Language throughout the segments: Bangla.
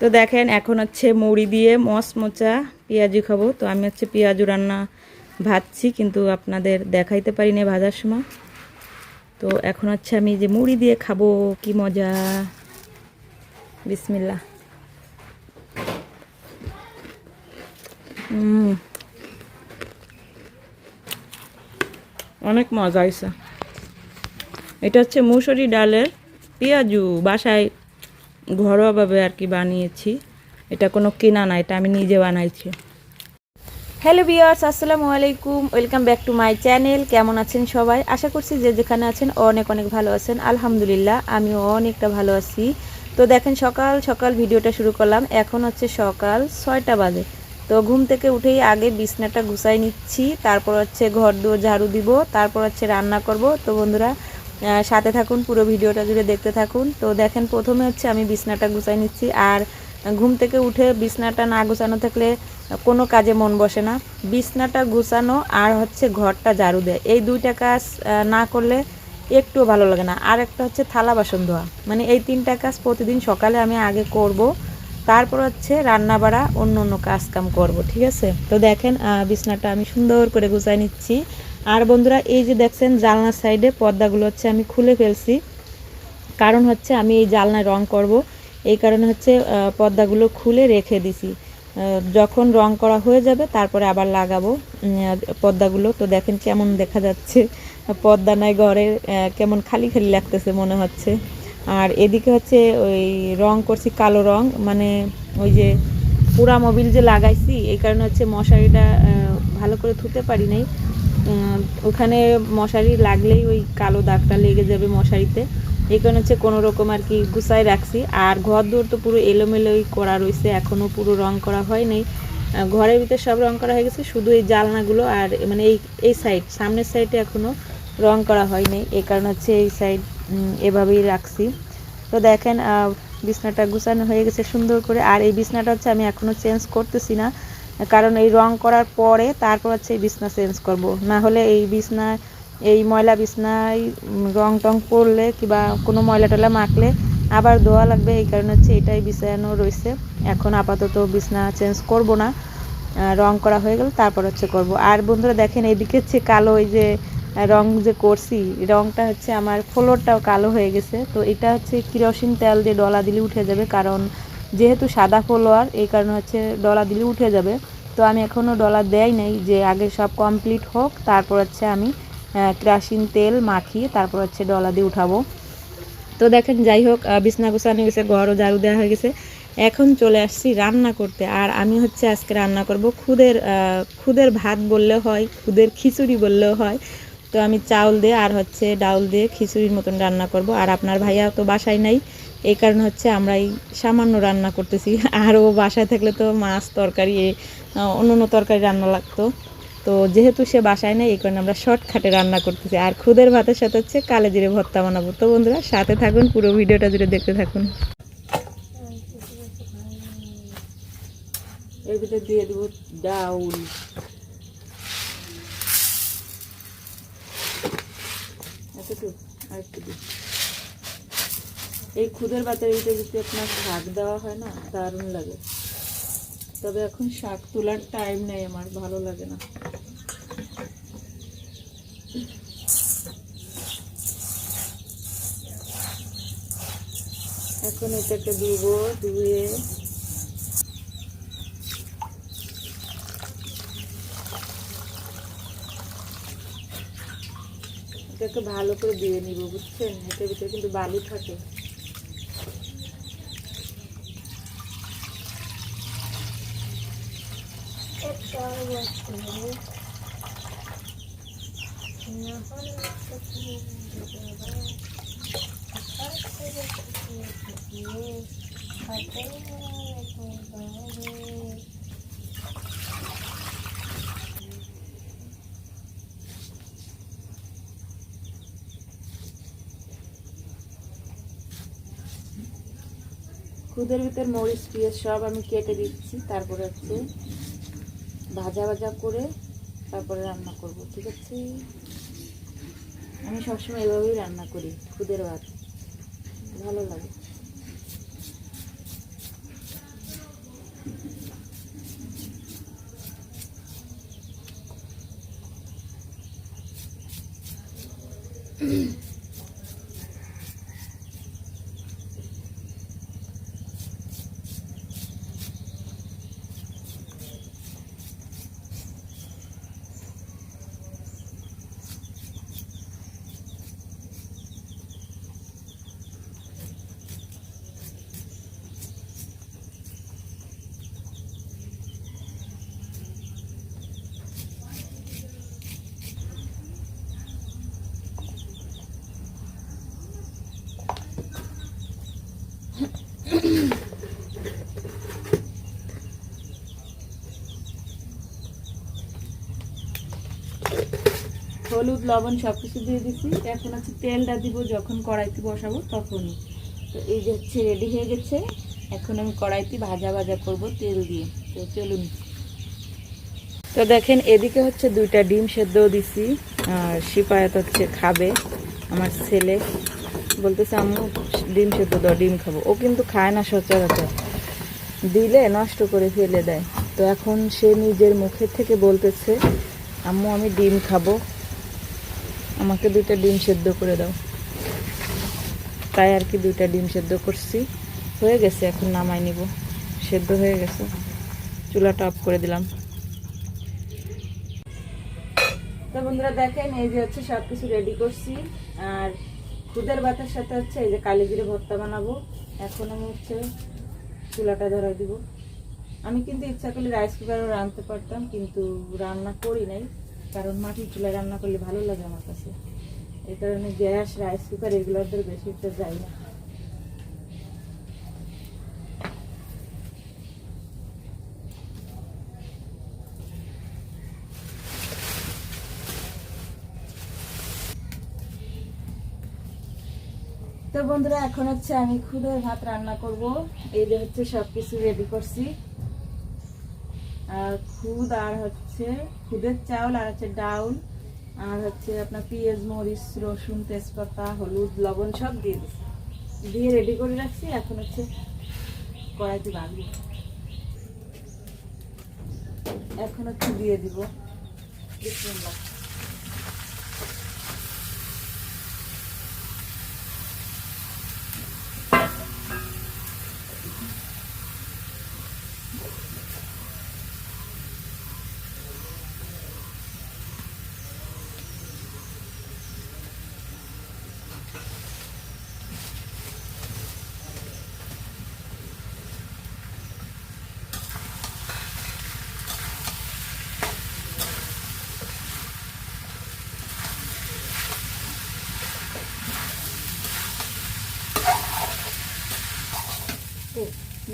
তো দেখেন এখন হচ্ছে মুড়ি দিয়ে মচমচা পেঁয়াজু খাবো। তো আমি হচ্ছে পেঁয়াজু রান্না ভাজছি, কিন্তু আপনাদের দেখাইতে পারি না ভাজার সময়। তো এখন হচ্ছে আমি যে মুড়ি দিয়ে খাবো, কি মজা। বিসমিল্লাহ। অনেক মজা হয়েছে। এটা হচ্ছে মুসুরি ডালের পেঁয়াজু, বাসায় ঘরোয়াভাবে আর কি বানিয়েছি। এটা কোনো কেনা না, এটা আমি নিজে বানাইছি। হ্যালো ভিউয়ার্স, আসসালামু আলাইকুম, welcome back to my channel. কেমন আছেন সবাই? আশা করছি যে যেখানে আছেন অনেক অনেক ভালো আছেন। আলহামদুলিল্লাহ আমিও অনেকটা ভালো আছি। তো দেখেন সকাল সকাল ভিডিওটা শুরু করলাম। এখন হচ্ছে সকাল 6টা বাজে। তো ঘুম থেকে উঠেই আগে বিছনাটা গুছাই নিচ্ছি, তারপর হচ্ছে ঘর দুয়ার ঝাড়ু দিব, তারপর হচ্ছে রান্না করব। তো বন্ধুরা সাথে থাকুন, পুরো ভিডিওটা জুড়ে দেখতে থাকুন। তো দেখেন প্রথমে হচ্ছে আমি বিছনাটা গুছাই নিচ্ছি। আর ঘুম থেকে উঠে বিছনাটা না গুছানো থাকলে কোনো কাজে মন বসে না। বিছনাটা গুছানো আর হচ্ছে ঘরটা ঝাড়ু দেয়, এই দুইটা কাজ না করলে একটুও ভালো লাগে না। আর একটা হচ্ছে থালা বাসন ধোয়া, মানে এই তিনটা কাজ প্রতিদিন সকালে আমি আগে করব, তারপর হচ্ছে রান্না বাড়া অন্য অন্য কাজ কাম করব, ঠিক আছে। তো দেখেন বিছনাটা আমি সুন্দর করে গুছাই নিচ্ছি। আর বন্ধুরা এই যে দেখছেন জানলার সাইডে পর্দাগুলো হচ্ছে আমি খুলে ফেলছি, কারণ হচ্ছে আমি এই জানলায় রং করব, এই কারণে হচ্ছে পর্দাগুলো খুলে রেখে দিছি। যখন রং করা হয়ে যাবে তারপরে আবার লাগাবো পর্দাগুলো। তো দেখেন কেমন দেখা যাচ্ছে, পর্দা নাই ঘরে, কেমন খালি খালি লাগতেছে মনে হচ্ছে। আর এদিকে হচ্ছে ওই রং করছি কালো রং, মানে ওই যে পুরা মোবিল যে লাগাইছি, এই কারণে হচ্ছে মশারিটা ভালো করে ধুতে পারি নাই। ওখানে মশারি লাগলেই ওই কালো দাগটা লেগে যাবে মশারিতে, এই কারণে হচ্ছে কোনো রকম আর কি গুছাই রাখছি। আর ঘর দৌড় তো পুরো এলোমেলোই করা রয়েছে, এখনও পুরো রং করা হয় নাই। ঘরের ভিতরে সব রং করা হয়ে গেছে, শুধু এই জানলাগুলো আর মানে এই সাইড, সামনের সাইডে এখনও রং করা হয় নাই, এই কারণে হচ্ছে এই সাইড এভাবেই রাখছি। তো দেখেন বিছনাটা গুছানো হয়ে গেছে সুন্দর করে। আর এই বিছনাটা হচ্ছে আমি এখনও চেঞ্জ করতেছি না, কারণ এই রং করার পরে তারপর হচ্ছে এই বিছনা চেঞ্জ করব, না হলে এই বিছনায় এই ময়লা বিছনায় রং টং পড়লে কিংবা কোনো ময়লা টয়লা মাখলে আবার ধোয়া লাগবে, এই কারণে হচ্ছে এটাই বিছানো রয়েছে। এখন আপাতত বিছনা চেঞ্জ করব না, রং করা হয়ে গেল তারপর হচ্ছে করব। আর বন্ধুরা দেখেন এইদিকে হচ্ছে কালো, এই যে রং যে করছি, রংটা হচ্ছে আমার ফ্লোরটাও কালো হয়ে গেছে। তো এটা হচ্ছে কেরোসিন তেল দিয়ে ডলা দিলে উঠে যাবে, কারণ যেহেতু সাদা ফ্লোর, এই কারণে হচ্ছে ডলা দিলে উঠে যাবে। তো আমি এখনও ডলা দেই নাই, যে আগে সব কমপ্লিট হোক তারপর হচ্ছে আমি কেরোসিন তেল মাখিয়ে তারপর হচ্ছে ডলা দিয়ে উঠাবো। তো দেখেন যাই হোক বিছনা গোছানো গেছে, ঘরও ঝাড়ু দেওয়া হয়ে গেছে, এখন চলে আসছি রান্না করতে। আর আমি হচ্ছে আজকে রান্না করব খুদের ভাত বললেও হয়, খুদের খিচুড়ি বললেও হয়। তো আমি চাউল দিয়ে আর হচ্ছে ডাউল দিয়ে খিচুড়ির মতন রান্না করব। আর আপনার ভাইয়া তো বাসায় নাই, এই কারণে হচ্ছে আমরা এই সামান্য রান্না করতেছি। আর ও বাসায় থাকলে তো মাছ তরকারি অন্য অন্য তরকারি রান্না লাগতো। তো যেহেতু সে বাসায় নেই, এই কারণে আমরা শর্টকাটে রান্না করতেছি। আর খুদের ভাতের সাথে হচ্ছে কালো জিরে ভর্তা বানাবো। তো বন্ধুরা সাথে থাকুন, পুরো ভিডিওটা জুড়ে দেখতে থাকুন। এর ভিতরে দিয়ে দেবো ডাউল, এই খুদের ভাতের ভিতরে যদি আপনার শাক দেওয়া হয় না, দারুণ লাগে। তবে এখন শাক তোলার টাইম নেই আমার, ভালো লাগে না। এখন এটাকে দিব, ধুয়ে এটাকে ভালো করে দিয়ে নিব, বুঝছেন। এটার ভিতরে কিন্তু বালু থাকে। খুদের ভিতর মরিচ পেঁয়াজ সব আমি কেটে দিচ্ছি, তারপরে হচ্ছে ভাজা ভাজা করে তারপরে রান্না করব, ঠিক আছে। আমি সবসময় এভাবেই রান্না করি খুদের ভাত, ভালো লাগে। হলুদ লবণ সব কিছু দিয়ে দিচ্ছি। এখন হচ্ছে তেলটা দিব যখন কড়াইতে বসাবো তখনই। তো এই যে হচ্ছে রেডি হয়ে গেছে। এখন আমি কড়াইতে ভাজা ভাজা করব তেল দিয়ে। তো চলুন। তো দেখেন এদিকে হচ্ছে 2টা ডিম সেদ্ধ দিছি। আর শিপায়াত হচ্ছে খাবে, আমার ছেলে বলতেছে আম্মু ডিম সেদ্ধ দাও, ডিম খাবো। ও কিন্তু খায় না সচরাচর, দিলে নষ্ট করে ফেলে দেয়। তো এখন সে নিজের মুখের থেকে বলতেছে আম্মু আমি ডিম খাবো, আমাকে 2টা ডিম সেদ্ধ করে দাও। তাই আর কি 2টা ডিম সেদ্ধ করছি, হয়ে গেছে। এখন নামাই নিব, সেদ্ধ হয়ে গেছে। চুলাটা অফ করে দিলাম। তো বন্ধুরা দেখেন এই যে হচ্ছে সব কিছু রেডি করছি। আর খুদের ভাতের সাথে হচ্ছে এই যে কালি জিরে ভর্তা বানাবো। এখন আমি হচ্ছে চুলাটা ধরাই দিব। আমি কিন্তু ইচ্ছা করলে রাইস কুকারও রান্নতে পারতাম, কিন্তু রান্না করি নাই, কারণ মাটির চুলায় রান্না করলে ভালো লাগে আমার কাছে। এই কারণে গ্যাস রাইস কুকার এগুলোর ধরে বেশি একটা যাই না। তো বন্ধুরা এখন হচ্ছে আমি খুদের ভাত রান্না করব। এই যে হচ্ছে সবকিছু রেডি করছি। আর খুদ আর হচ্ছে খুদের চাউল আর হচ্ছে ডাউল আর হচ্ছে আপনার পেঁয়াজ মরিচ রসুন তেজপাতা হলুদ লবণ সব দিয়ে দিচ্ছি, দিয়ে রেডি করে রাখছি। এখন হচ্ছে কড়াইতে বাঁধবো। এখন হচ্ছে দিয়ে দিব বিসমিল্লাহ।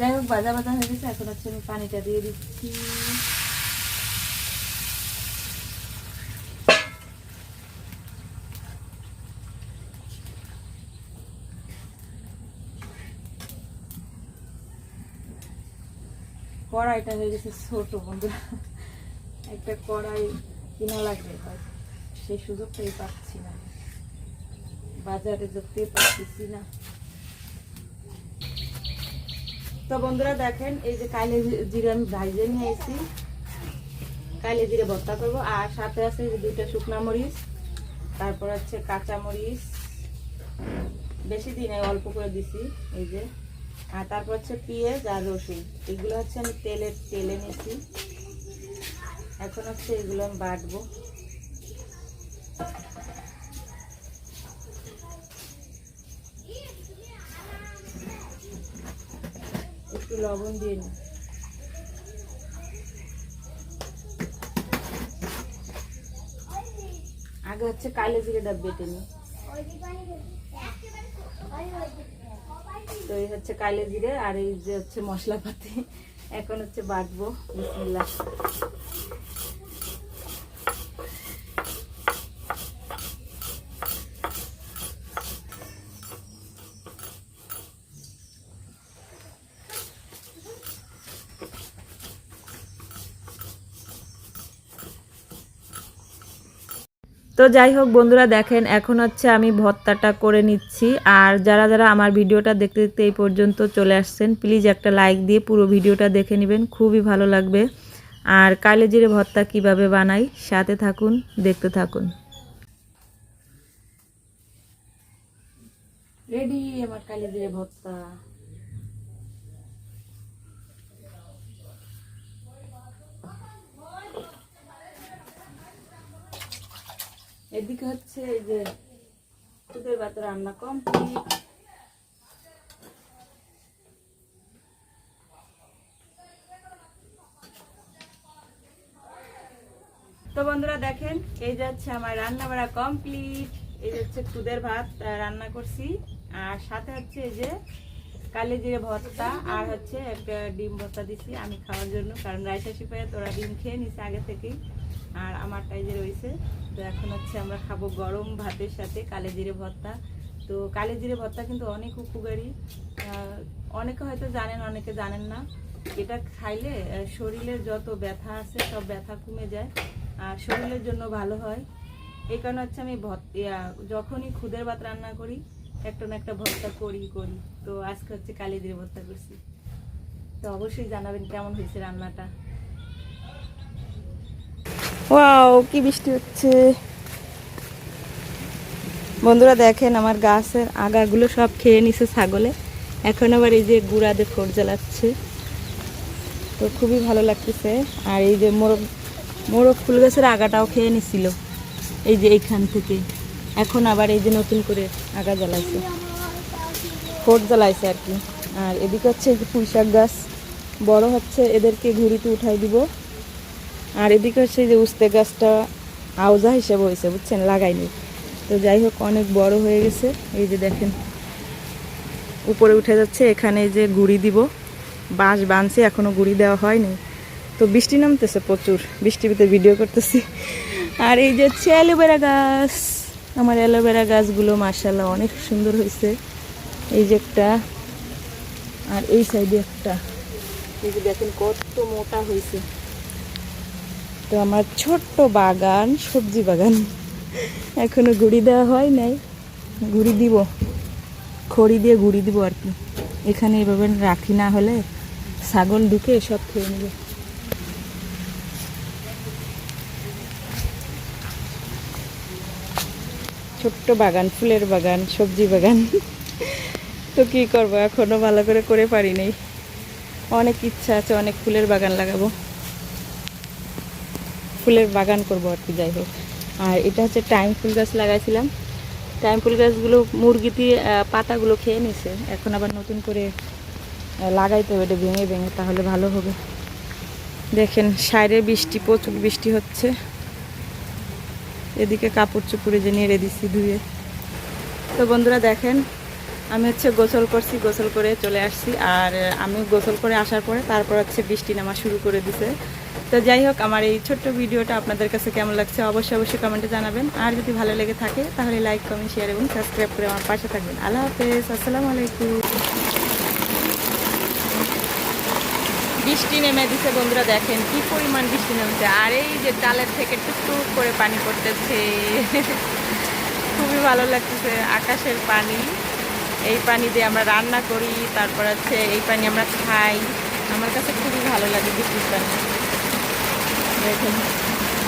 যাই হোক ভাজা ভাজা হয়ে গেছে। এখন হচ্ছে আমি পানিটা দিয়ে দিচ্ছি। কড়াইটা হয়ে গেছে ছোট বন্ধুরা, একটা কড়াই কিনা লাগবে, সেই সুযোগটাই পাচ্ছি না, বাজারে যেতে পারতেছি না। তো বন্ধুরা দেখেন এই যে কালি জিরে আমি ভাইজে নিয়ে এসেছি, কালি জিরে ভর্তা করবো। আর সাথে আছে যে 2টা শুকনা মরিচ, তারপর হচ্ছে কাঁচা মরিচ, বেশি দিনে অল্প করে দিছি এই যে। আর তারপর হচ্ছে পেঁয়াজ আর রসুন, এগুলো হচ্ছে আমি তেলে নিয়েছি। এখন হচ্ছে এগুলো আমি বাটবো। একটু লবণ দিয়ে নিই। আগে হচ্ছে কালো জিরেটা বেটে নিই। তো এই হচ্ছে কালো জিরে আর এই যে হচ্ছে মশলাপাতি। এখন হচ্ছে বাটবো। বিসমিল্লাহ। তো যাই হোক বন্ধুরা দেখেন এখন হচ্ছে আমি ভর্তাটা করে নিচ্ছি। আর যারা যারা আমার ভিডিওটা দেখতে দেখতে এই পর্যন্ত চলে আসছেন, প্লিজ একটা লাইক দিয়ে পুরো ভিডিওটা দেখে নেবেন, খুবই ভালো লাগবে। আর কালো জিরে ভর্তা কিভাবে বানাই সাথে থাকুন, দেখতে থাকুন। রেডি আমার কালো জিরে ভর্তা। এদিকে হচ্ছে এই যে খুদের ভাত রান্না কমপ্লিট। তো বন্ধুরা দেখেন এই যে হচ্ছে আমার রান্না বাড়া কমপ্লিট। এই যে হচ্ছে খুদের ভাত রান্না করছি, আর সাথে হচ্ছে এই যে কালি জিরে ভর্তা আর হচ্ছে একটা ডিম ভর্তা দিছি আমি খাওয়ার জন্য, কারণ রায়সা সিপাহে তোরা ডিম খেয়ে নিছে আগে থেকেই, আর আমারটাই যে রয়েছে। তো এখন হচ্ছে আমরা খাবো গরম ভাতের সাথে কালি জিরে ভর্তা। তো কালি জিরে ভর্তা কিন্তু অনেক উপকারী, অনেকে হয়তো জানেন, অনেকে জানেন না। এটা খাইলে শরীরের যত ব্যথা আছে সব ব্যথা কমে যায় আর শরীরের জন্য ভালো হয়। এই কারণে হচ্ছে আমি যখনই খুদের ভাত রান্না করি একটা না একটা ভর্তা করি। তো আজকে হচ্ছে কালি জিরে ভর্তা করছি। তো অবশ্যই জানাবেন কেমন হয়েছে রান্নাটা। ওয়াও, কি বৃষ্টি হচ্ছে বন্ধুরা। দেখেন আমার গাছের আগাগুলো সব খেয়ে নিছে ছাগলে, এখন আবার এই যে গুড়াতে ফোট জ্বালাচ্ছে, তো খুবই ভালো লাগতেছে। আর এই যে মোরগ ফুল গাছের আগাটাও খেয়ে নিছিল এই যে এইখান থেকে, এখন আবার এই যে নতুন করে আগা জ্বালাইছে, ফোট জ্বালাইছে আর কি। আর এদিকে হচ্ছে এই যে পুঁইশাক গাছ বড় হচ্ছে, এদেরকে ঘুরিতে উঠাই দিব। আর এদিকে হচ্ছে এই যে উস্তে গাছটা আউজা হিসেবে হয়েছে, বুঝছেন, লাগাইনি। তো যাই হোক অনেক বড় হয়ে গেছে, এই যে দেখেন উপরে উঠে যাচ্ছে। এখানে এই যে গুড়ি দিব, বাঁশ বাঁধছে, এখনো গুড়ি দেওয়া হয়নি। তো বৃষ্টি নামতেছে প্রচুর, বৃষ্টিতে ভিডিও করতেছি। আর এই যে হচ্ছে অ্যালোভেরা গাছ, আমার অ্যালোভেরা গাছগুলো মাশাআল্লাহ অনেক সুন্দর হয়েছে। এই যে একটা, আর এই সাইডে একটা, এই যে দেখেন কত মোটা হয়েছে। তো আমার ছোট্ট বাগান, সবজি বাগান, এখনো গুড়ি দেওয়া হয় নাই, গুড়ি দিব, খড়ি দিয়ে গুড়ি দিব আর কি। এখানে এভাবে রাখি, না হলে ছাগল ঢুকে সব খেয়ে নেবে। ছোট্ট বাগান, ফুলের বাগান, সবজি বাগান। তো কি করবো, এখনো ভালো করে পারি নাই। অনেক ইচ্ছা আছে, অনেক ফুলের বাগান লাগাবো, ফুলের বাগান করবো আর কি। যাই হোক, আর এটা হচ্ছে টাইম ফুল গাছ লাগাইছিলাম। টাইম ফুল গাছগুলো মুরগি দিয়ে পাতাগুলো খেয়ে নিছে, এখন আবার নতুন করে লাগাইতে হবে, এটা ভেঙে ভেঙে, তাহলে ভালো হবে। দেখেন সাইডে বৃষ্টি, প্রচুর বৃষ্টি হচ্ছে। এদিকে কাপড় চোপড়ে যে নেড়ে দিচ্ছি ধুয়ে। তো বন্ধুরা দেখেন আমি হচ্ছে গোসল করছি, গোসল করে চলে আসছি। আর আমি গোসল করে আসার পরে তারপর হচ্ছে বৃষ্টি নামা শুরু করে দিছে। তো যাই হোক, আমার এই ছোট্ট ভিডিওটা আপনাদের কাছে কেমন লাগছে অবশ্যই কমেন্টে জানাবেন। আর যদি ভালো লেগে থাকে তাহলে লাইক, কমেন্ট, শেয়ার এবং সাবস্ক্রাইব করে আমার পাশে থাকবেন। আল্লাহ হাফেজ, আসসালামু আলাইকুম। বৃষ্টি নেমে দিছে বন্ধুরা, দেখেন কি পরিমাণ বৃষ্টি নেমেছে। আর এই যে ডালের থেকে টুকটুক করে পানি পড়তেছে, খুবই ভালো লাগতেছে। আকাশের পানি, এই পানি দিয়ে আমরা রান্না করি, তারপর হচ্ছে এই পানি আমরা খাই। আমার কাছে খুবই ভালো লাগে বৃষ্টির পানি। দেখেন